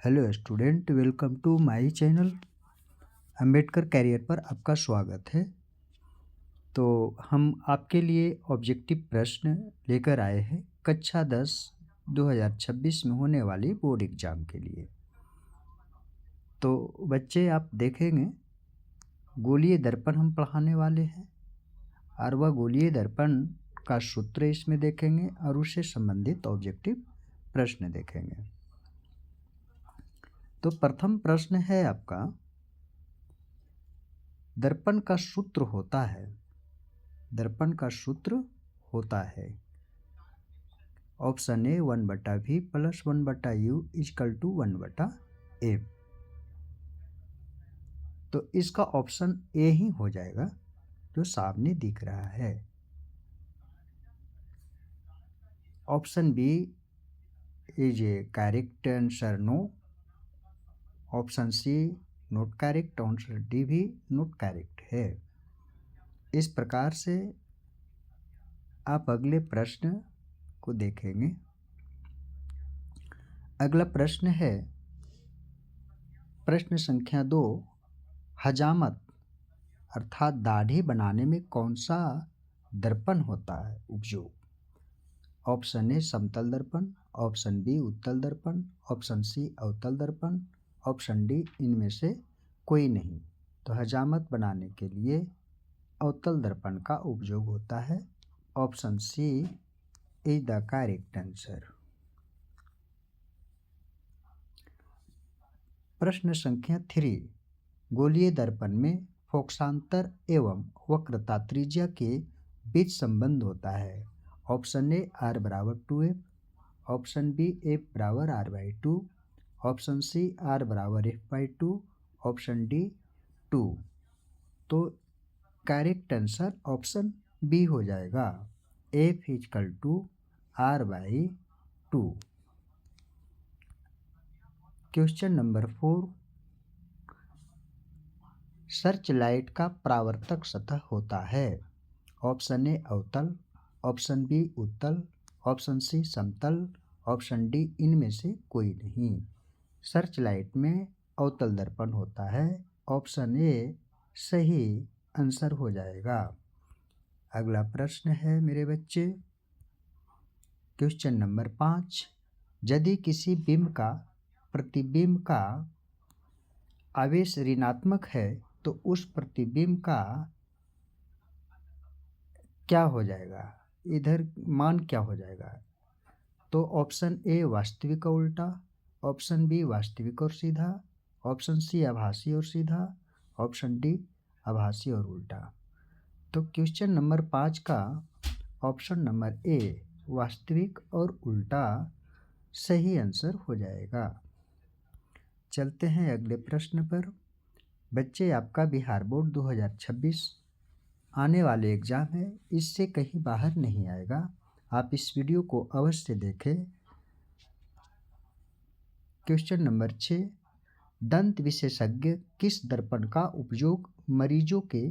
Hello student, welcome to my channel. Ambedkar career पर आपका स्वागत है। तो हम आपके लिए ऑब्जेक्टिव प्रश्न लेकर आए हैं कक्षा 10 2026 में होने वाली बोर्ड एग्जाम के लिए। तो बच्चे, आप देखेंगे गोलीय दर्पण हम पढ़ाने वाले हैं और वह गोलीय दर्पण का सूत्र इसमें देखेंगे और उससे संबंधित ऑब्जेक्टिव प्रश्न देखेंगे। तो प्रथम प्रश्न है आपका, दर्पण का सूत्र होता है। दर्पण का सूत्र होता है option A 1/v plus 1/u equal to 1/f। तो इसका ऑप्शन ए ही हो जाएगा जो सामने दिख रहा है। Option B is a correct answer no. Option C not correct. Option D भी नॉट करेक्ट है। इस प्रकार से आप अगले प्रश्न को देखेंगे। अगला प्रश्न है प्रश्न संख्या 2, हजामत अर्थात दाढ़ी बनाने में कौन सा दर्पण होता है उपयोग। ऑप्शन ए समतल दर्पण, ऑप्शन बी उत्तल दर्पण, ऑप्शन सी अवतल दर्पण, ऑप्शन डी इनमें से कोई नहीं। तो हजामत बनाने के लिए अवतल दर्पण का उपयोग होता है। Option C is the correct answer. प्रश्न संख्या 3, गोलीय दर्पण में फोकसांतर एवं वक्रता त्रिज्या के बीच संबंध होता है। ऑप्शन ए r बराबर 2f, ऑप्शन बी f बराबर r/2, ऑप्शन सी r बराबर f/2, ऑप्शन डी 2। तो करेक्ट आंसर ऑप्शन बी हो जाएगा, f equal to r/2। Question number 4, search light का परावर्तक सतह होता है। ऑप्शन ए अवतल, ऑप्शन बी उत्तल, ऑप्शन सी समतल, ऑप्शन डी इनमें से कोई नहीं। सर्च लाइट में अवतल दर्पण होता है। ऑप्शन ए सही आंसर हो जाएगा। अगला प्रश्न है मेरे बच्चे, क्वेश्चन नंबर 5, यदि किसी बिंब का प्रतिबिंब का आवेश ऋणात्मक है तो उस प्रतिबिंब का क्या हो जाएगा, इधर मान क्या हो जाएगा। तो ऑप्शन ए वास्तविक और उल्टा, ऑप्शन बी वास्तविक और सीधा, ऑप्शन सी आभासी और सीधा, ऑप्शन डी आभासी और उल्टा। तो क्वेश्चन नंबर 5 का ऑप्शन नंबर ए वास्तविक और उल्टा सही आंसर हो जाएगा। चलते हैं अगले प्रश्न पर। बच्चे, आपका बिहार बोर्ड 2026 आने वाले एग्ज़ाम है, इससे कहीं बाहर नहीं आएगा। आप इस वीडियो को अवश्य देखें। क्वेश्चन नंबर 6, दंत विशेषज्ञ किस दर्पण का उपयोग मरीजों के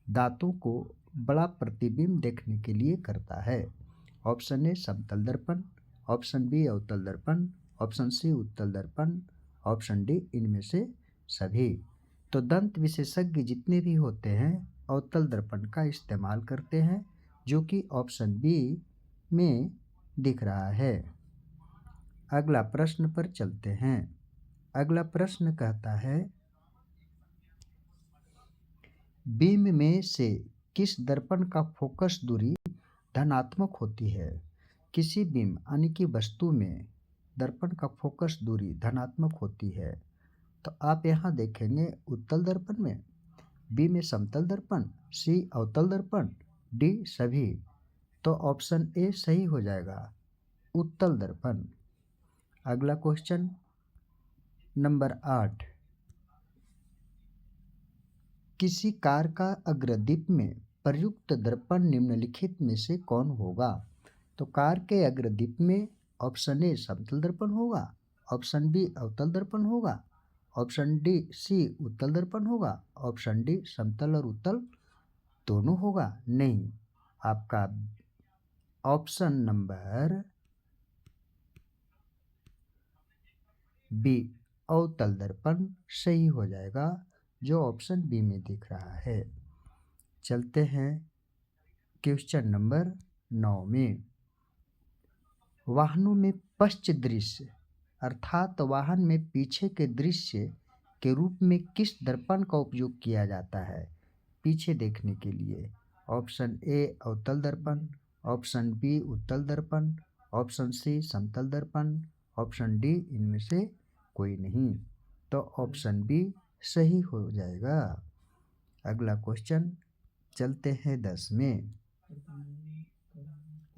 दांतों को बड़ा प्रतिबिंब देखने के लिए करता है। ऑप्शन ए समतल दर्पण, ऑप्शन बी अवतल दर्पण, ऑप्शन सी उत्तल दर्पण, ऑप्शन डी इनमें से सभी। तो दंत विशेषज्ञ जितने भी होते हैं अवतल दर्पण का इस्तेमाल करते हैं, जो कि ऑप्शन बी में दिख रहा है। अगला प्रश्न पर चलते हैं। अगला प्रश्न कहता है, बीम में से किस दर्पण का फोकस दूरी धनात्मक होती है। किसी बीम यानी कि वस्तु में दर्पण का फोकस दूरी धनात्मक होती है। तो आप यहाँ देखेंगे उत्तल दर्पण में, बी में समतल दर्पण, सी अवतल दर्पण, डी सभी। तो ऑप्शन ए सही हो जाएगा, उत्तल दर्पण। अगला क्वेश्चन नंबर 8, किसी कार का अग्रदीप में प्रयुक्त दर्पण निम्नलिखित में से कौन होगा। तो कार के अग्रदीप में ऑप्शन ए समतल दर्पण होगा, ऑप्शन बी अवतल दर्पण होगा, ऑप्शन डी सी उत्तल दर्पण होगा, ऑप्शन डी समतल और उत्तल दोनों होगा। नहीं, आपका ऑप्शन नंबर बी अवतल दर्पण सही हो जाएगा, जो ऑप्शन बी में दिख रहा है। चलते हैं क्वेश्चन नंबर 9 में। वाहनों में पश्च दृश्य अर्थात वाहन में पीछे के दृश्य के रूप में किस दर्पण का उपयोग किया जाता है पीछे देखने के लिए? ऑप्शन ए अवतल दर्पण, ऑप्शन बी उत्तल दर्पण, ऑप्शन सी समतल दर्पण, ऑप्शन डी इनमें से कोई नहीं। तो ऑप्शन बी सही हो जाएगा। अगला क्वेश्चन चलते हैं 10 में।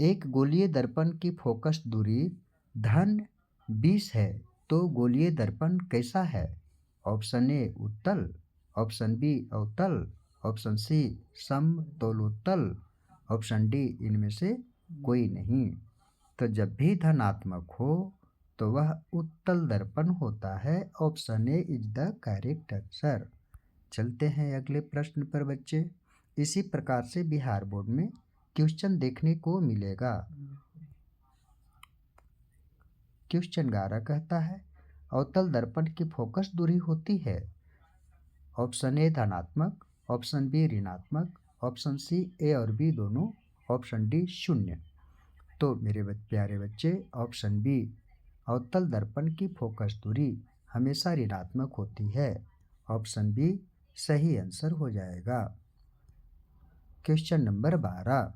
एक गोलीय दर्पण की फोकस दूरी धन 20 है तो गोलीय दर्पण कैसा है? ऑप्शन ए उत्तल, ऑप्शन बी अवतल, ऑप्शन सी समतलोत्तल, ऑप्शन डी इनमें से कोई नहीं। तो जब भी धनात्मक हो तो वह उत्तल दर्पण होता है। Option A is the correct answer. चलते हैं अगले प्रश्न पर बच्चे। इसी प्रकार से बिहार बोर्ड में क्वेश्चन देखने को मिलेगा। क्वेश्चन 11 कहता है अवतल दर्पण की फोकस दूरी होती है। ऑप्शन ए धनात्मक, ऑप्शन बी ऋणात्मक, ऑप्शन सी ए और बी दोनों, ऑप्शन डी 0। तो मेरे प्यारे बच्चे ऑप्शन बी अवतल दर्पण की फोकस दूरी हमेशा ऋणात्मक होती है। ऑप्शन बी सही आंसर हो जाएगा। क्वेश्चन नंबर 12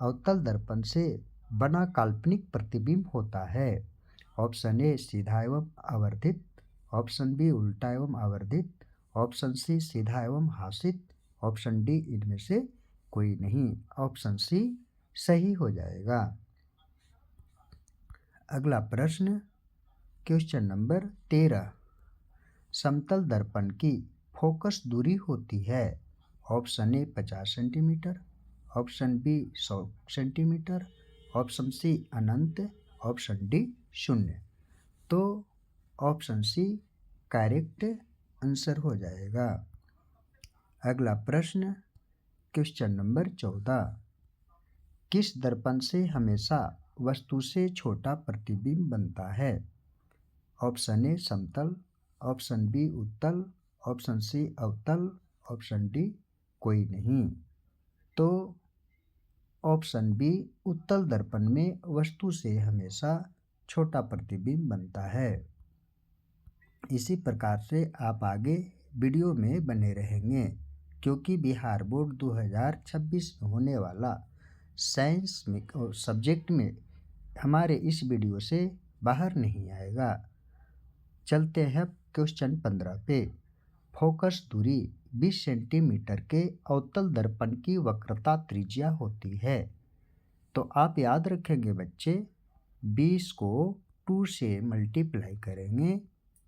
अवतल दर्पण से बना काल्पनिक प्रतिबिंब होता है। ऑप्शन ए सीधा एवं आवर्धित, ऑप्शन बी उल्टा एवं आवर्धित, ऑप्शन सी सीधा एवं हासित, ऑप्शन डी इनमें से कोई नहीं। ऑप्शन सी सही हो जाएगा। अगला प्रश्न क्वेश्चन नंबर 13 समतल दर्पण की फोकस दूरी होती है। Option A 50 centimetre, option B 100 centimetre, option C अनंत, ऑप्शन डी 0। तो ऑप्शन सी करेक्ट आंसर हो जाएगा। अगला प्रश्न क्वेश्चन नंबर 14 किस दर्पण से हमेशा वस्तु से छोटा प्रतिबिंब बनता है? ऑप्शन ए समतल, ऑप्शन बी उत्तल, ऑप्शन सी अवतल, ऑप्शन डी कोई नहीं। तो ऑप्शन बी उत्तल दर्पण में वस्तु से हमेशा छोटा प्रतिबिंब बनता है। इसी प्रकार से आप आगे वीडियो में बने रहेंगे, क्योंकि बिहार बोर्ड 2026 में होने वाला साइंस में सब्जेक्ट में हमारे इस वीडियो से बाहर नहीं आएगा। चलते हैं क्वेश्चन 15 पे। फोकस दूरी 20 सेंटीमीटर के अवतल दर्पण की वक्रता त्रिज्या होती है। तो आप याद रखेंगे बच्चे 20 को 2 से मल्टीप्लाई करेंगे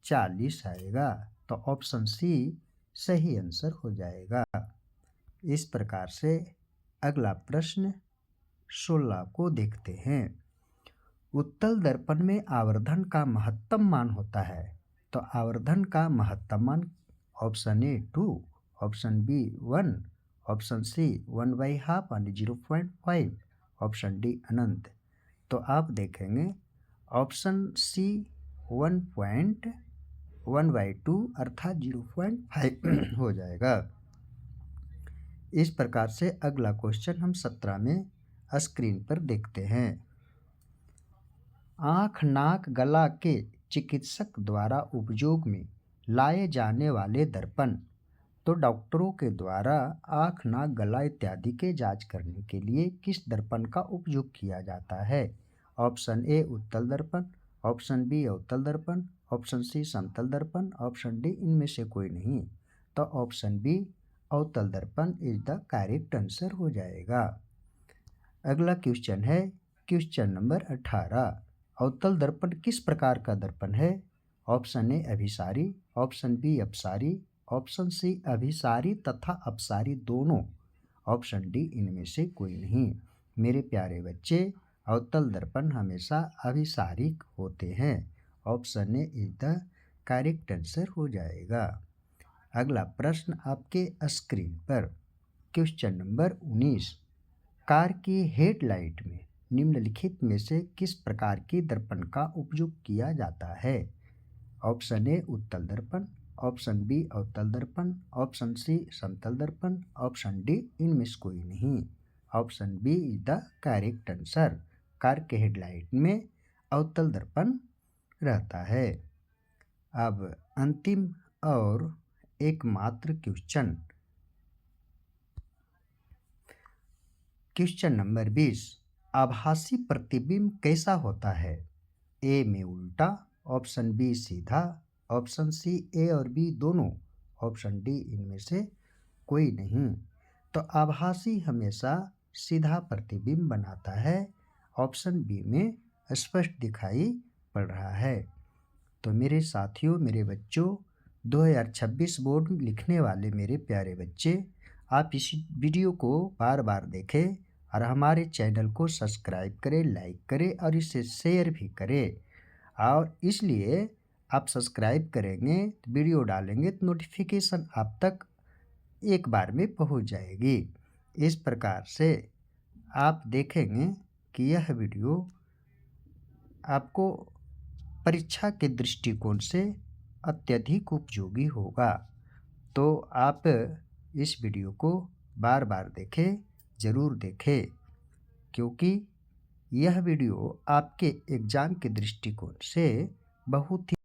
40 आएगा। तो ऑप्शन सी सही आंसर हो जाएगा। इस प्रकार से अगला प्रश्न 16 को देखते हैं। उत्तल दर्पण में आवर्धन का महत्तम मान होता है। तो आवर्धन का महत्तम मान option A 2, option B 1, option C 1/2 यानी 0.5, ऑप्शन डी अनंत। तो आप देखेंगे ऑप्शन सी 1/2 अर्थात 0.5 हो जाएगा। इस प्रकार से अगला क्वेश्चन हम 17 में स्क्रीन पर देखते हैं। आँख, नाक, गला के चिकित्सक द्वारा उपयोग में लाए जाने वाले दर्पण। तो डॉक्टरों के द्वारा आँख, नाक, गला इत्यादि के जांच करने के लिए किस दर्पण का उपयोग किया जाता है? ऑप्शन ए उत्तल दर्पण, ऑप्शन बी अवतल दर्पण, ऑप्शन सी समतल दर्पण, ऑप्शन डी इनमें से कोई नहीं। तो ऑप्शन बी अवतल दर्पण इज द करेक्ट आंसर हो जाएगा। अगला क्वेश्चन है क्वेश्चन नंबर 18 अवतल दर्पण किस प्रकार का दर्पण है? ऑप्शन ए अभिसारी, ऑप्शन बी अपसारी, ऑप्शन सी अभिसारी तथा अपसारी दोनों, ऑप्शन डी इनमें से कोई नहीं। मेरे प्यारे बच्चे अवतल दर्पण हमेशा अभिसारिक होते हैं। Option A is the correct answer हो जाएगा। अगला प्रश्न आपके स्क्रीन पर क्वेश्चन नंबर 19 कार की हेडलाइट में निम्नलिखित में से किस प्रकार की दर्पण का उपयोग किया जाता है? ऑप्शन ए उत्तल दर्पण, ऑप्शन बी अवतल दर्पण, ऑप्शन सी समतल दर्पण, ऑप्शन डी इनमें से कोई नहीं। Option B is the correct answer. Car के हेडलाइट में अवतल दर्पण रहता है। अब अंतिम और एकमात्र क्वेश्चन, क्वेश्चन नंबर 20, आभासी प्रतिबिंब कैसा होता है? ए में उल्टा, ऑप्शन बी सीधा, ऑप्शन सी ए और बी दोनों, ऑप्शन डी इनमें से कोई नहीं। तो आभासी हमेशा सीधा प्रतिबिंब बनाता है। ऑप्शन बी में स्पष्ट दिखाई पड़ रहा है। तो मेरे साथियों, मेरे बच्चों, 2026 बोर्ड लिखने वाले मेरे प्यारे बच्चे, आप इस वीडियो को बार बार देखें और हमारे चैनल को सब्सक्राइब करें, लाइक करें और इसे शेयर भी करें। और इसलिए आप सब्सक्राइब करेंगे, वीडियो डालेंगे तो नोटिफिकेशन आप तक एक बार में पहुंच जाएगी। इस प्रकार से आप देखेंगे कि यह वीडियो आपको परीक्षा के दृष्टिकोण से अत्यधिक उपयोगी होगा। तो आप इस वीडियो को बार बार देखें, ज़रूर देखें, क्योंकि यह वीडियो आपके एग्ज़ाम के दृष्टिकोण से बहुत ही